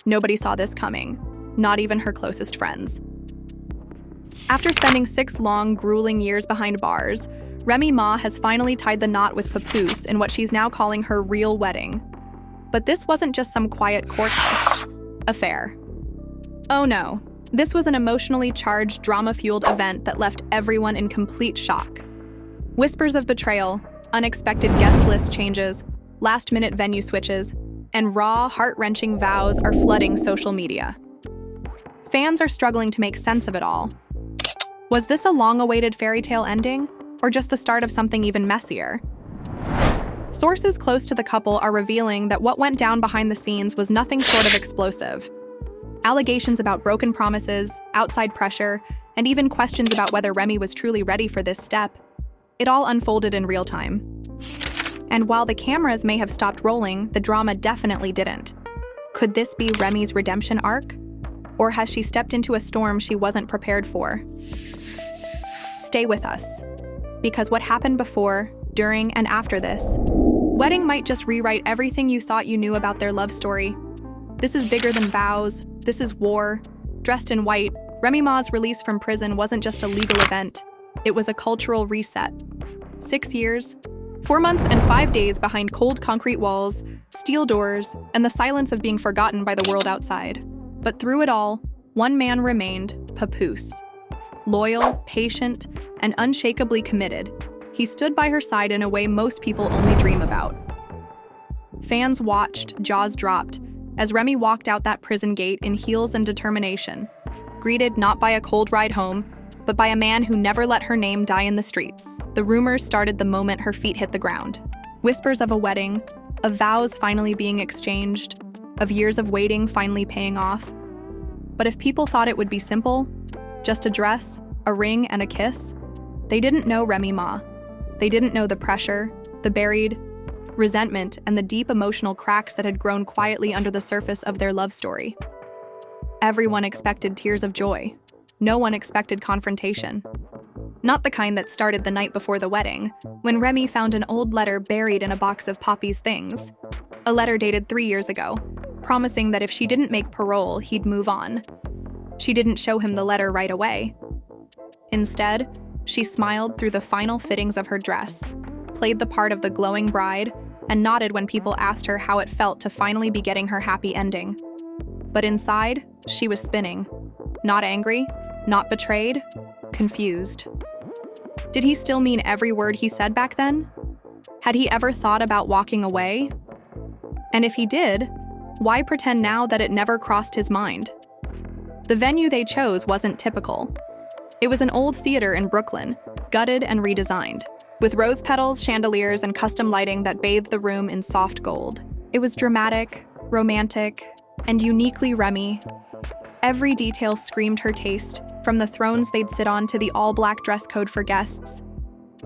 Nobody saw this coming, not even her closest friends. After spending 6 long, grueling years behind bars, Remy Ma has finally tied the knot with Papoose in what she's now calling her real wedding. But this wasn't just some quiet courthouse affair. Oh no, this was an emotionally charged, drama-fueled event that left everyone in complete shock. Whispers of betrayal, unexpected guest list changes, last-minute venue switches, and raw, heart-wrenching vows are flooding social media. Fans are struggling to make sense of it all. Was this a long-awaited fairy tale ending, or just the start of something even messier? Sources close to the couple are revealing that what went down behind the scenes was nothing short of explosive. Allegations about broken promises, outside pressure, and even questions about whether Remy was truly ready for this step. It all unfolded in real time. And while the cameras may have stopped rolling, the drama definitely didn't. Could this be Remy's redemption arc? Or has she stepped into a storm she wasn't prepared for? Stay with us, because what happened before, during, and after this wedding might just rewrite everything you thought you knew about their love story. This is bigger than vows. This is war. Dressed in white, Remy Ma's release from prison wasn't just a legal event. It was a cultural reset. 6 years, 4 months and 5 days behind cold concrete walls, steel doors, and the silence of being forgotten by the world outside. But through it all, one man remained, Papoose. Loyal, patient, and unshakably committed, he stood by her side in a way most people only dream about. Fans watched, jaws dropped, as Remy walked out that prison gate in heels and determination, greeted not by a cold ride home, but by a man who never let her name die in the streets. The rumors started the moment her feet hit the ground. Whispers of a wedding, of vows finally being exchanged, of years of waiting finally paying off. But if people thought it would be simple, just a dress, a ring, and a kiss, they didn't know Remy Ma. They didn't know the pressure, the buried resentment, and the deep emotional cracks that had grown quietly under the surface of their love story. Everyone expected tears of joy. No one expected confrontation. Not the kind that started the night before the wedding, when Remy found an old letter buried in a box of Poppy's things. A letter dated 3 years ago, promising that if she didn't make parole, he'd move on. She didn't show him the letter right away. Instead, she smiled through the final fittings of her dress, played the part of the glowing bride, and nodded when people asked her how it felt to finally be getting her happy ending. But inside, she was spinning. Not angry, not betrayed, confused. Did he still mean every word he said back then? Had he ever thought about walking away? And if he did, why pretend now that it never crossed his mind? The venue they chose wasn't typical. It was an old theater in Brooklyn, gutted and redesigned, with rose petals, chandeliers, and custom lighting that bathed the room in soft gold. It was dramatic, romantic, and uniquely Remy. Every detail screamed her taste, from the thrones they'd sit on to the all-black dress code for guests.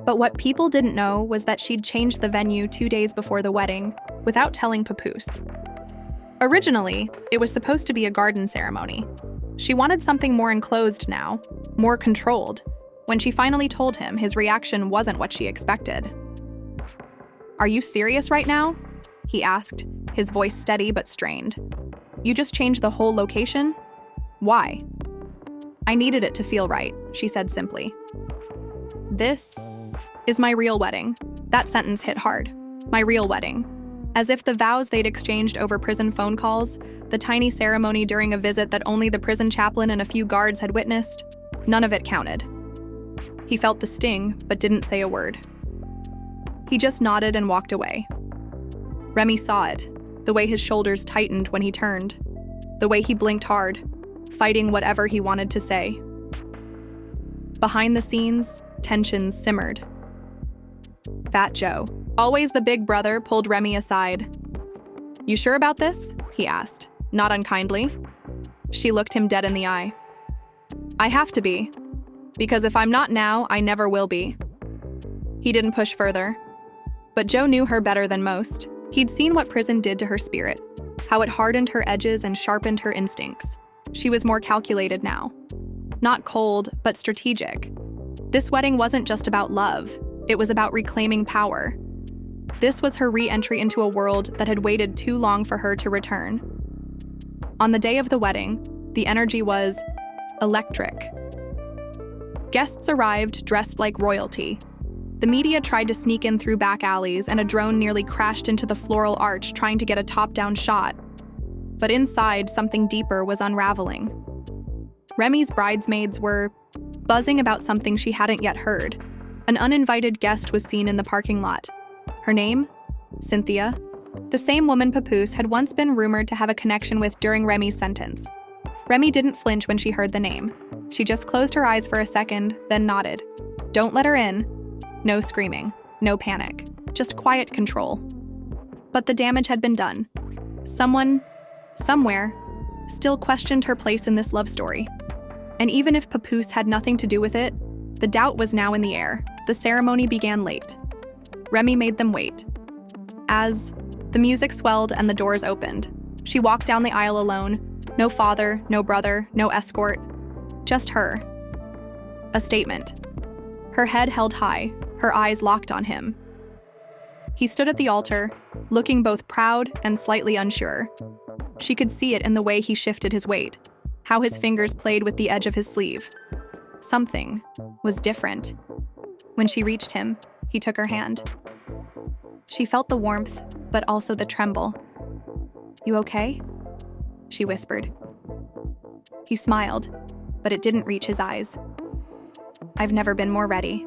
But what people didn't know was that she'd changed the venue 2 days before the wedding, without telling Papoose. Originally, it was supposed to be a garden ceremony. She wanted something more enclosed now, more controlled. When she finally told him, his reaction wasn't what she expected. "Are you serious right now?" he asked, his voice steady but strained. "You just changed the whole location? Why?" "I needed it to feel right," she said simply. "This is my real wedding." That sentence hit hard. My real wedding. As if the vows they'd exchanged over prison phone calls, the tiny ceremony during a visit that only the prison chaplain and a few guards had witnessed, none of it counted. He felt the sting, but didn't say a word. He just nodded and walked away. Remy saw it, the way his shoulders tightened when he turned, the way he blinked hard, fighting whatever he wanted to say. Behind the scenes, tensions simmered. Fat Joe, always the big brother, pulled Remy aside. "You sure about this?" he asked, not unkindly. She looked him dead in the eye. "I have to be. Because if I'm not now, I never will be." He didn't push further. But Joe knew her better than most. He'd seen what prison did to her spirit, how it hardened her edges and sharpened her instincts. She was more calculated now. Not cold, but strategic. This wedding wasn't just about love. It was about reclaiming power. This was her re-entry into a world that had waited too long for her to return. On the day of the wedding, the energy was electric. Guests arrived dressed like royalty. The media tried to sneak in through back alleys, and a drone nearly crashed into the floral arch trying to get a top-down shot. But inside, something deeper was unraveling. Remy's bridesmaids were buzzing about something she hadn't yet heard. An uninvited guest was seen in the parking lot. Her name? Cynthia. The same woman Papoose had once been rumored to have a connection with during Remy's sentence. Remy didn't flinch when she heard the name. She just closed her eyes for a second, then nodded. Don't let her in. No screaming, no panic, just quiet control. But the damage had been done. Someone, somewhere, still questioned her place in this love story. And even if Papoose had nothing to do with it, the doubt was now in the air. The ceremony began late. Remy made them wait. As the music swelled and the doors opened, she walked down the aisle alone. No father, no brother, no escort. Just her. A statement. Her head held high, her eyes locked on him. He stood at the altar, looking both proud and slightly unsure. She could see it in the way he shifted his weight, how his fingers played with the edge of his sleeve. Something was different. When she reached him, he took her hand. She felt the warmth, but also the tremble. "You okay?" she whispered. He smiled, but it didn't reach his eyes. "I've never been more ready."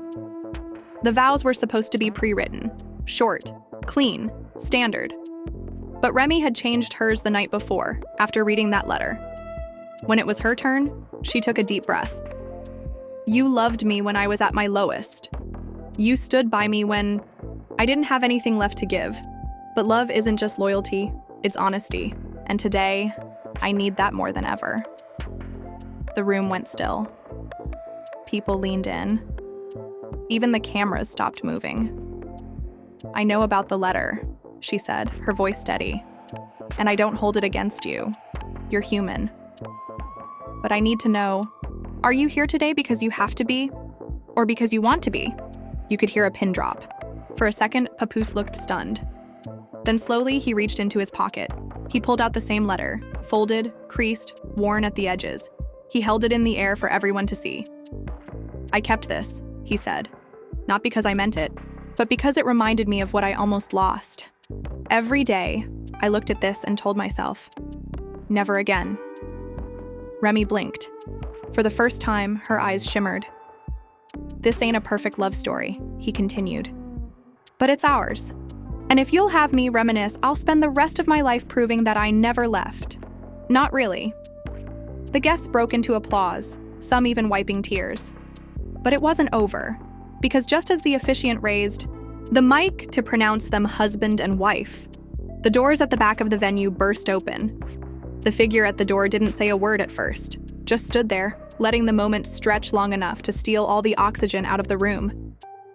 The vows were supposed to be pre-written, short, clean, standard. But Remy had changed hers the night before, after reading that letter. When it was her turn, she took a deep breath. "You loved me when I was at my lowest. You stood by me when I didn't have anything left to give. But love isn't just loyalty, it's honesty. And today, I need that more than ever." The room went still. People leaned in. Even the cameras stopped moving. "I know about the letter," she said, her voice steady. "And I don't hold it against you. You're human. But I need to know, are you here today because you have to be? Or because you want to be?" You could hear a pin drop. For a second, Papoose looked stunned. Then slowly, he reached into his pocket. He pulled out the same letter, folded, creased, worn at the edges. He held it in the air for everyone to see. "I kept this," he said. "Not because I meant it, but because it reminded me of what I almost lost. Every day, I looked at this and told myself, never again." Remy blinked. For the first time, her eyes shimmered. "This ain't a perfect love story," he continued. "But it's ours. And if you'll have me reminisce, I'll spend the rest of my life proving that I never left." Not really. The guests broke into applause, some even wiping tears. But it wasn't over, because just as the officiant raised the mic to pronounce them husband and wife, the doors at the back of the venue burst open. The figure at the door didn't say a word at first, just stood there, letting the moment stretch long enough to steal all the oxygen out of the room.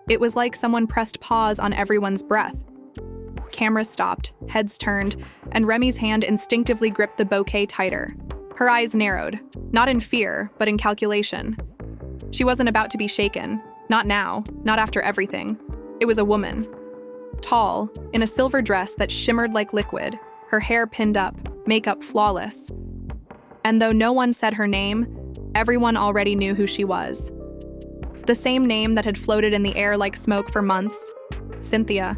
It was like someone pressed pause on everyone's breath. Cameras stopped, heads turned, and Remy's hand instinctively gripped the bouquet tighter. Her eyes narrowed, not in fear, but in calculation. She wasn't about to be shaken. Not now, not after everything. It was a woman. Tall, in a silver dress that shimmered like liquid, her hair pinned up, makeup flawless. And though no one said her name, everyone already knew who she was. The same name that had floated in the air like smoke for months. Cynthia.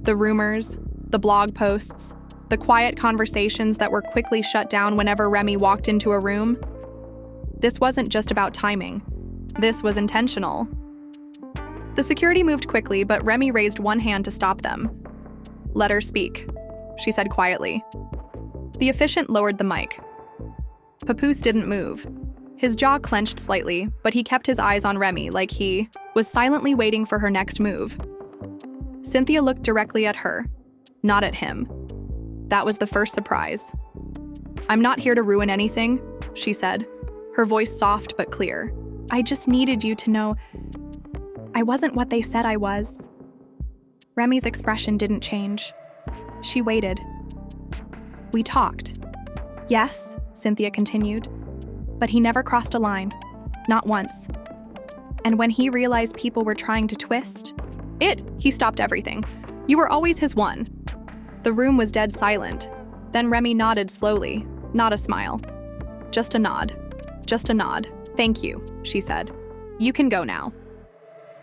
The rumors, the blog posts, the quiet conversations that were quickly shut down whenever Remy walked into a room. This wasn't just about timing. This was intentional. The security moved quickly, but Remy raised one hand to stop them. "Let her speak," she said quietly. The officiant lowered the mic. Papoose didn't move. His jaw clenched slightly, but he kept his eyes on Remy like he was silently waiting for her next move. Cynthia looked directly at her, not at him. That was the first surprise. "I'm not here to ruin anything," she said, her voice soft but clear. "I just needed you to know I wasn't what they said I was." Remy's expression didn't change. She waited. "We talked." "Yes," Cynthia continued, "but he never crossed a line. Not once. And when he realized people were trying to twist, he stopped everything. You were always his one." The room was dead silent. Then Remy nodded slowly, Not a smile. Just a nod. Just a nod. "Thank you," she said. "You can go now."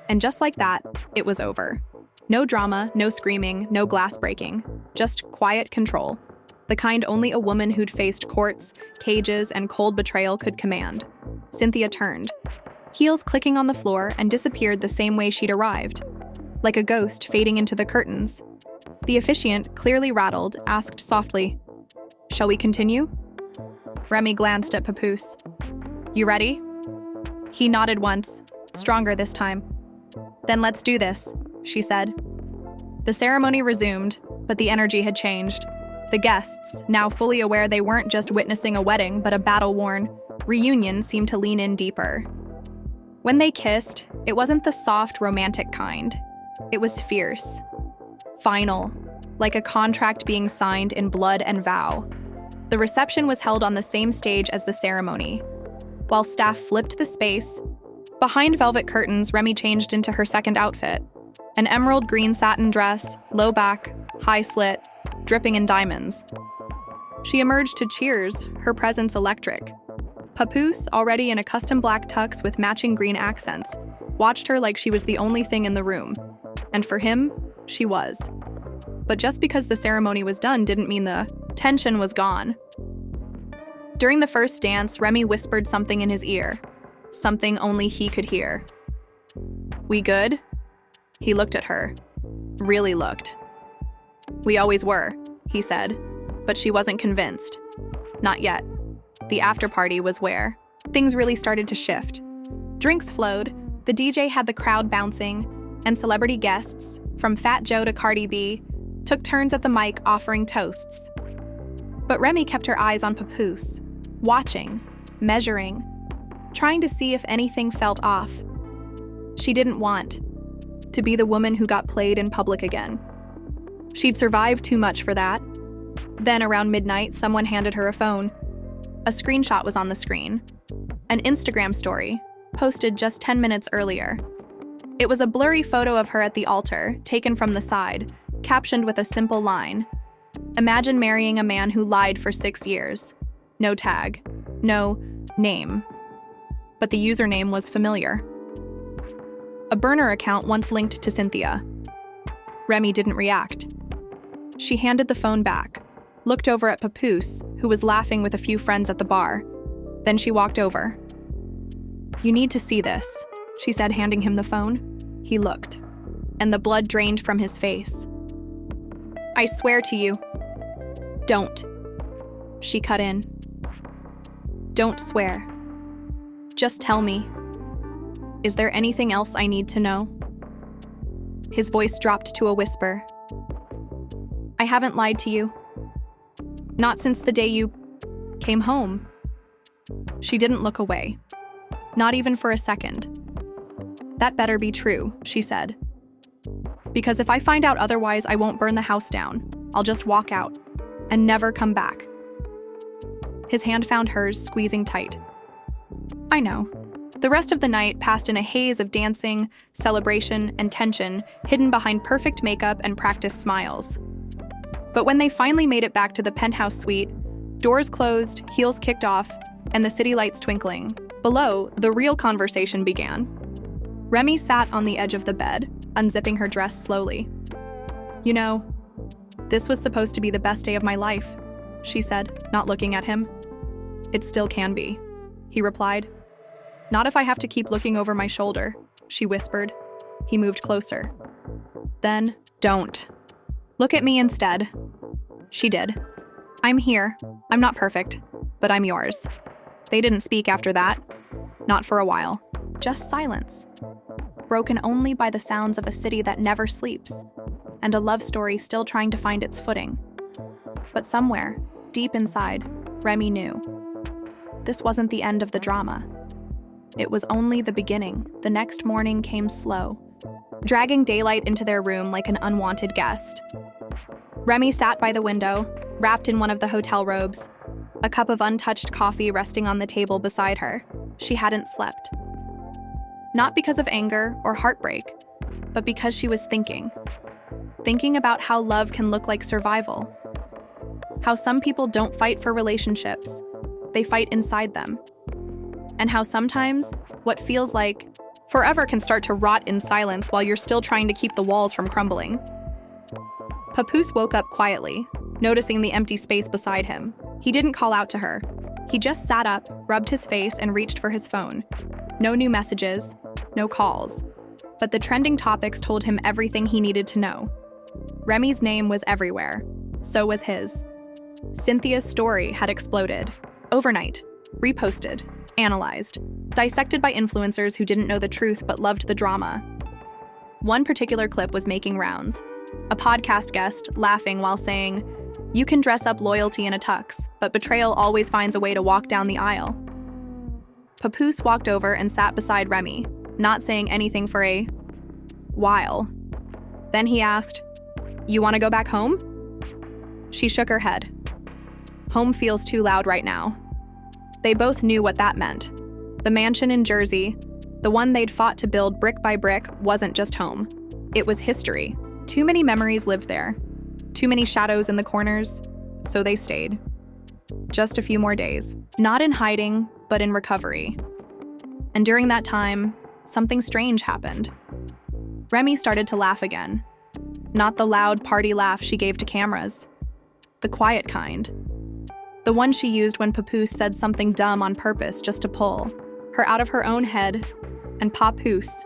And just like that, it was over. No drama, no screaming, no glass breaking. Just quiet control. The kind only a woman who'd faced courts, cages, and cold betrayal could command. Cynthia turned, heels clicking on the floor, and disappeared the same way she'd arrived, like a ghost fading into the curtains. The officiant, clearly rattled, asked softly, "Shall we continue?" Remy glanced at Papoose. "You ready?" He nodded once, stronger this time. "Then let's do this," she said. The ceremony resumed, but the energy had changed. The guests, now fully aware they weren't just witnessing a wedding but a battle-worn reunion, seemed to lean in deeper. When they kissed, it wasn't the soft, romantic kind. It was fierce. Final, like a contract being signed in blood and vow. The reception was held on the same stage as the ceremony. While staff flipped the space, behind velvet curtains, Remy changed into her second outfit. An emerald green satin dress, low back, high slit, dripping in diamonds. She emerged to cheers, her presence electric. Papoose, already in a custom black tux with matching green accents, watched her like she was the only thing in the room. And for him, she was. But just because the ceremony was done didn't mean the tension was gone. During the first dance, Remy whispered something in his ear, something only he could hear. "We good?" He looked at her. Really looked. "We always were," he said, but she wasn't convinced. Not yet. The after-party was where things really started to shift. Drinks flowed, the DJ had the crowd bouncing, and celebrity guests, from Fat Joe to Cardi B, took turns at the mic offering toasts. But Remy kept her eyes on Papoose, watching, measuring, trying to see if anything felt off. She didn't want to be the woman who got played in public again. She'd survived too much for that. Then around midnight, someone handed her a phone. A screenshot was on the screen. An Instagram story, posted just 10 minutes earlier. It was a blurry photo of her at the altar, taken from the side, captioned with a simple line. "Imagine marrying a man who lied for 6 years. No tag. No name." But the username was familiar. A burner account once linked to Cynthia. Remy didn't react. She handed the phone back, looked over at Papoose, who was laughing with a few friends at the bar. Then she walked over. "You need to see this," she said, handing him the phone. He looked, and the blood drained from his face. "I swear to you." "Don't." She cut in. "Don't swear. Just tell me. Is there anything else I need to know?" His voice dropped to a whisper. "I haven't lied to you. Not since the day you came home." She didn't look away. Not even for a second. "That better be true," she said. "Because if I find out otherwise, I won't burn the house down. I'll just walk out and never come back." His hand found hers, squeezing tight. "I know." The rest of the night passed in a haze of dancing, celebration, and tension, hidden behind perfect makeup and practiced smiles. But when they finally made it back to the penthouse suite, doors closed, heels kicked off, and the city lights twinkling, below, the real conversation began. Remy sat on the edge of the bed, unzipping her dress slowly. "You know, this was supposed to be the best day of my life," she said, not looking at him. "It still can be," he replied. "Not if I have to keep looking over my shoulder," she whispered. He moved closer. "Then, don't. Look at me instead." She did. "I'm here. I'm not perfect, but I'm yours." They didn't speak after that. Not for a while. Just silence. Broken only by the sounds of a city that never sleeps, and a love story still trying to find its footing. But somewhere, deep inside, Remy knew. This wasn't the end of the drama. It was only the beginning. The next morning came slow, dragging daylight into their room like an unwanted guest. Remy sat by the window, wrapped in one of the hotel robes, a cup of untouched coffee resting on the table beside her. She hadn't slept. Not because of anger or heartbreak, but because she was thinking. Thinking about how love can look like survival. how some people don't fight for relationships, they fight inside them. And how sometimes what feels like forever can start to rot in silence while you're still trying to keep the walls from crumbling. Papoose woke up quietly, noticing the empty space beside him. He didn't call out to her. He just sat up, rubbed his face, and reached for his phone. No new messages, no calls. But the trending topics told him everything he needed to know. Remy's name was everywhere. So was his. Cynthia's story had exploded. Overnight. Reposted. Analyzed. Dissected by influencers who didn't know the truth but loved the drama. One particular clip was making rounds. A podcast guest laughing while saying, "You can dress up loyalty in a tux, but betrayal always finds a way to walk down the aisle." Papoose walked over and sat beside Remy, not saying anything for a while. Then he asked, "You want to go back home?" She shook her head. Home feels too loud right now. They both knew what that meant. The mansion in Jersey, the one they'd fought to build brick by brick, wasn't just home. It was history. Too many memories lived there. Too many shadows in the corners, so they stayed. Just a few more days. Not in hiding, but in recovery. And during that time, something strange happened. Remy started to laugh again. Not the loud party laugh she gave to cameras. The quiet kind. The one she used when Papoose said something dumb on purpose just to pull her out of her own head. And Papoose,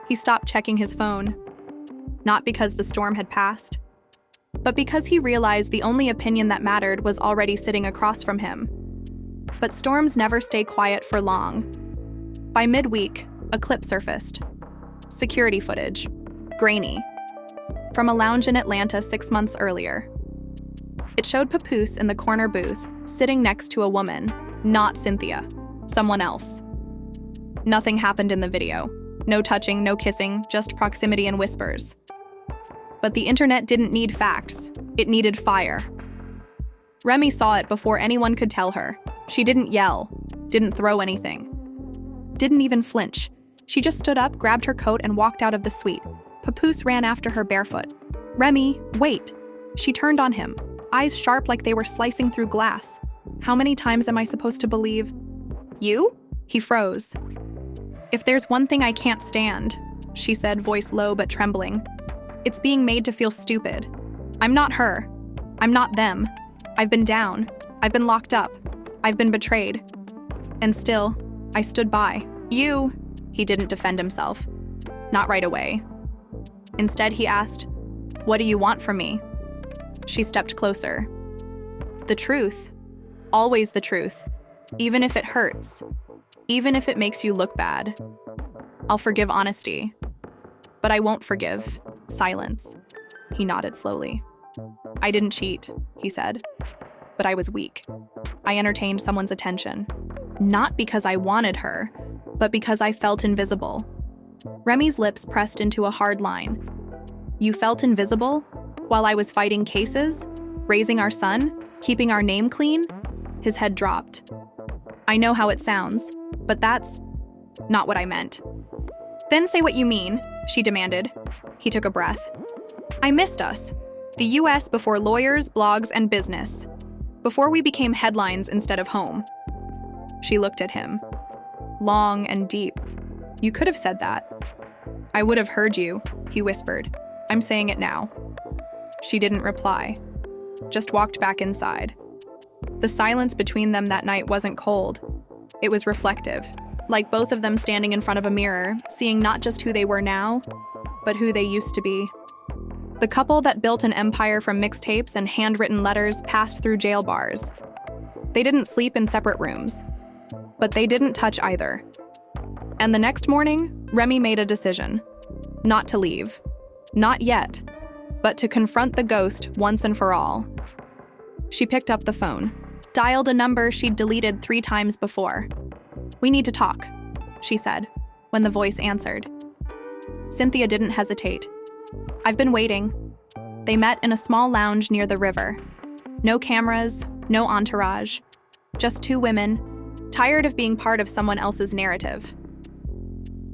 he stopped checking his phone. Not because the storm had passed, but because he realized the only opinion that mattered was already sitting across from him. But storms never stay quiet for long. By midweek, a clip surfaced. Security footage. Grainy. From a lounge in Atlanta 6 months earlier. It showed Papoose in the corner booth, sitting next to a woman, not Cynthia, someone else. Nothing happened in the video. No touching, no kissing, just proximity and whispers. But the internet didn't need facts. It needed fire. Remy saw it before anyone could tell her. She didn't yell, didn't throw anything, didn't even flinch. She just stood up, grabbed her coat, and walked out of the suite. Papoose ran after her barefoot. "Remy, wait!" She turned on him, eyes sharp like they were slicing through glass. "How many times am I supposed to believe you?" He froze. "If there's one thing I can't stand," she said, voice low but trembling, "it's being made to feel stupid. I'm not her. I'm not them. I've been down. I've been locked up. I've been betrayed. And still, I stood by. You." He didn't defend himself. Not right away. Instead, he asked, "What do you want from me?" She stepped closer. "The truth. Always the truth. Even if it hurts. Even if it makes you look bad. I'll forgive honesty. But I won't forgive silence." He nodded slowly. "I didn't cheat," he said. "But I was weak. I entertained someone's attention. Not because I wanted her, but because I felt invisible." Remy's lips pressed into a hard line. "You felt invisible? While I was fighting cases? Raising our son? Keeping our name clean?" His head dropped. "I know how it sounds, but that's not what I meant." "Then say what you mean," she demanded. He took a breath. "I missed us. The US before lawyers, blogs, and business. Before we became headlines instead of home." She looked at him. Long and deep. "You could have said that." "I would have heard you," he whispered. "I'm saying it now." She didn't reply. Just walked back inside. The silence between them that night wasn't cold. It was reflective, like both of them standing in front of a mirror, seeing not just who they were now, but who they used to be. The couple that built an empire from mixtapes and handwritten letters passed through jail bars. They didn't sleep in separate rooms, but they didn't touch either. And the next morning, Remy made a decision. Not to leave. Not yet, but to confront the ghost once and for all. She picked up the phone, dialed a number she'd deleted 3 times before. "We need to talk," she said, when the voice answered. Cynthia didn't hesitate. "I've been waiting." They met in a small lounge near the river. No cameras, no entourage. Just 2 women, tired of being part of someone else's narrative.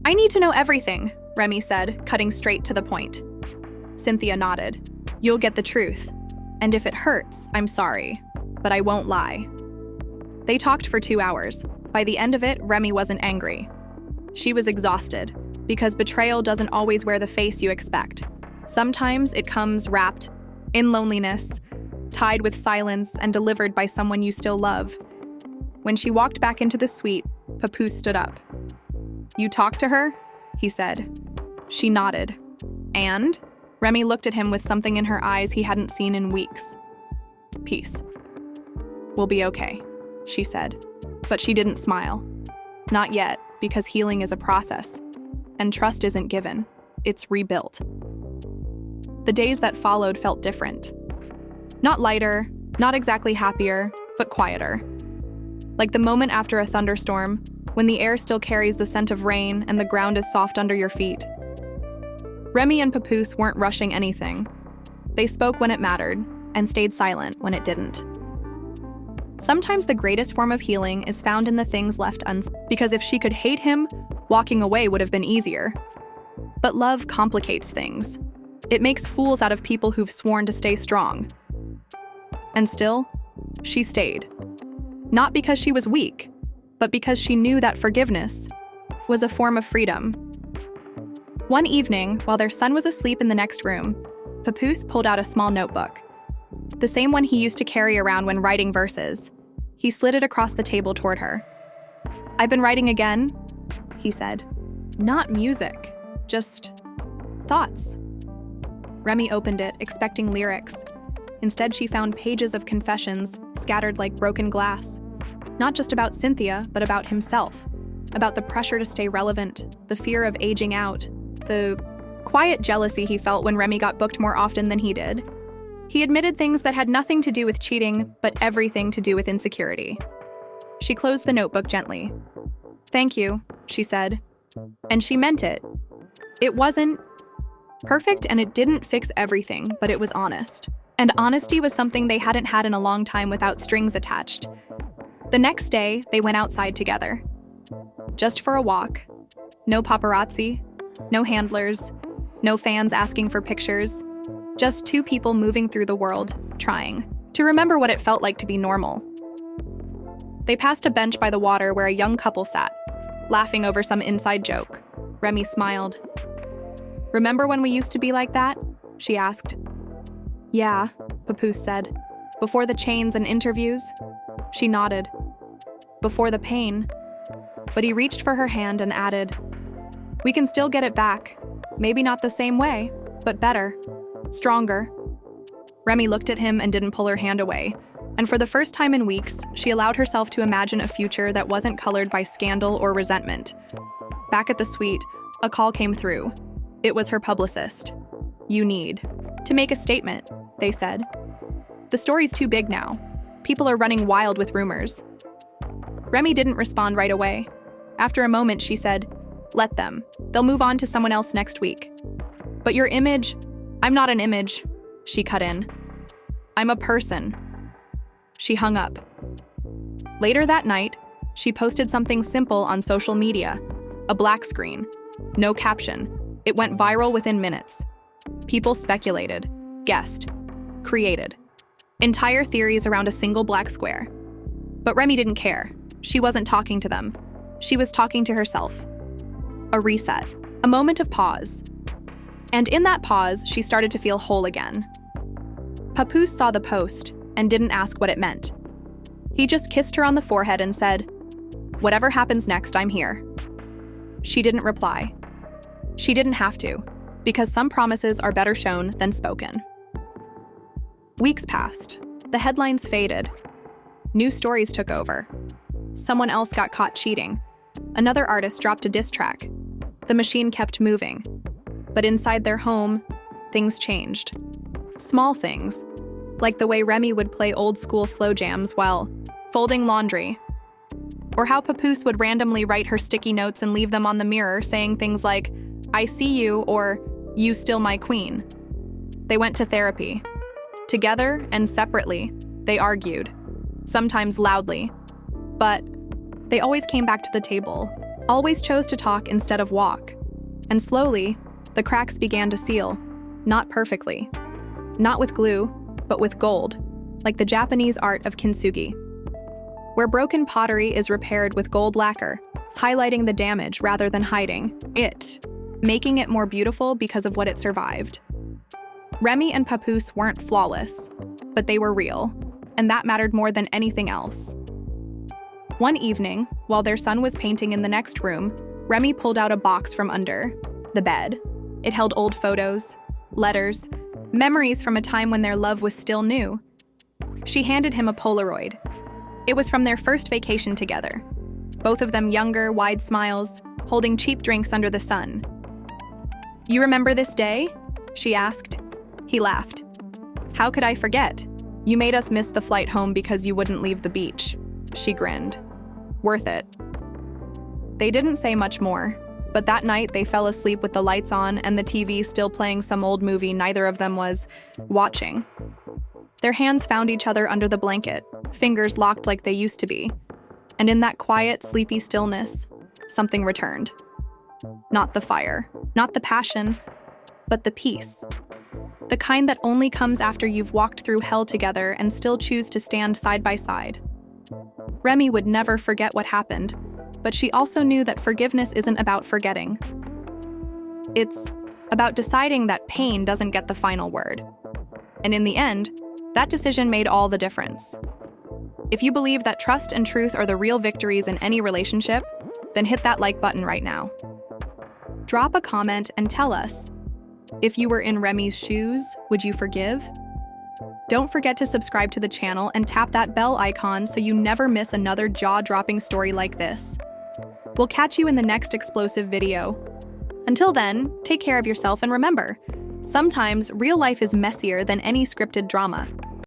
"I need to know everything," Remy said, cutting straight to the point. Cynthia nodded. "You'll get the truth. And if it hurts, I'm sorry, but I won't lie. They talked for 2 hours. By the end of it, Remy wasn't angry. She was exhausted, because betrayal doesn't always wear the face you expect. Sometimes it comes wrapped in loneliness, tied with silence, and delivered by someone you still love. When she walked back into the suite, Papoose stood up. "You talked to her?" he said. She nodded. "And?" Remy looked at him with something in her eyes he hadn't seen in weeks. "Peace. We'll be okay," she said. But she didn't smile. Not yet, because healing is a process. And trust isn't given. It's rebuilt. The days that followed felt different. Not lighter, not exactly happier, but quieter. Like the moment after a thunderstorm, when the air still carries the scent of rain and the ground is soft under your feet. Remy and Papoose weren't rushing anything. They spoke when it mattered, and stayed silent when it didn't. Sometimes the greatest form of healing is found in the things left unsaid, because if she could hate him, walking away would have been easier. But love complicates things. It makes fools out of people who've sworn to stay strong. And still, she stayed. Not because she was weak, but because she knew that forgiveness was a form of freedom. One evening, while their son was asleep in the next room, Papoose pulled out a small notebook. The same one he used to carry around when writing verses. He slid it across the table toward her. "I've been writing again," he said. "Not music, just thoughts." Remy opened it, expecting lyrics. Instead, she found pages of confessions scattered like broken glass. Not just about Cynthia, but about himself. About the pressure to stay relevant, the fear of aging out, the quiet jealousy he felt when Remy got booked more often than he did. He admitted things that had nothing to do with cheating, but everything to do with insecurity. She closed the notebook gently. "Thank you," she said. And she meant it. It wasn't perfect and it didn't fix everything, but it was honest. And honesty was something they hadn't had in a long time without strings attached. The next day, they went outside together. Just for a walk. No paparazzi, no handlers, no fans asking for pictures. Just two people moving through the world, trying to remember what it felt like to be normal. They passed a bench by the water where a young couple sat, laughing over some inside joke. Remy smiled. "Remember when we used to be like that?" she asked. "Yeah," Papoose said. "Before the chains and interviews?" She nodded. "Before the pain." But he reached for her hand and added, "We can still get it back. Maybe not the same way, but better. Stronger." Remy looked at him and didn't pull her hand away. And for the first time in weeks, she allowed herself to imagine a future that wasn't colored by scandal or resentment. Back at the suite, a call came through. It was her publicist. "You need to make a statement," they said. "The story's too big now. People are running wild with rumors." Remy didn't respond right away. After a moment, she said, "Let them. They'll move on to someone else next week." "But your image..." "I'm not an image," she cut in. "I'm a person." She hung up. Later that night, she posted something simple on social media. A black screen. No caption. It went viral within minutes. People speculated, guessed, created. Entire theories around a single black square. But Remy didn't care. She wasn't talking to them. She was talking to herself. A reset. A moment of pause. And in that pause, she started to feel whole again. Papoose saw the post and didn't ask what it meant. He just kissed her on the forehead and said, "Whatever happens next, I'm here." She didn't reply. She didn't have to, because some promises are better shown than spoken. Weeks passed. The headlines faded. New stories took over. Someone else got caught cheating. Another artist dropped a diss track. The machine kept moving. But inside their home, things changed. Small things, like the way Remy would play old-school slow jams while folding laundry, or how Papoose would randomly write her sticky notes and leave them on the mirror saying things like, "I see you," or "You still my queen." They went to therapy. Together and separately, they argued, sometimes loudly, but they always came back to the table, always chose to talk instead of walk. And slowly, the cracks began to seal, not perfectly, not with glue, but with gold, like the Japanese art of kintsugi, where broken pottery is repaired with gold lacquer, highlighting the damage rather than hiding it, making it more beautiful because of what it survived. Remy and Papoose weren't flawless, but they were real, and that mattered more than anything else. One evening, while their son was painting in the next room, Remy pulled out a box from under the bed. It held old photos, letters, memories from a time when their love was still new. She handed him a Polaroid. It was from their first vacation together. Both of them younger, wide smiles, holding cheap drinks under the sun. "You remember this day?" she asked. He laughed. "How could I forget? You made us miss the flight home because you wouldn't leave the beach." She grinned. "Worth it." They didn't say much more, but that night they fell asleep with the lights on and the TV still playing some old movie neither of them was watching. Their hands found each other under the blanket, fingers locked like they used to be. And in that quiet, sleepy stillness, something returned. Not the fire, not the passion, but the peace. The kind that only comes after you've walked through hell together and still choose to stand side by side. Remy would never forget what happened, but she also knew that forgiveness isn't about forgetting. It's about deciding that pain doesn't get the final word. And in the end, that decision made all the difference. If you believe that trust and truth are the real victories in any relationship, then hit that like button right now. Drop a comment and tell us, if you were in Remy's shoes, would you forgive? Don't forget to subscribe to the channel and tap that bell icon so you never miss another jaw-dropping story like this. We'll catch you in the next explosive video. Until then, take care of yourself and remember, sometimes real life is messier than any scripted drama.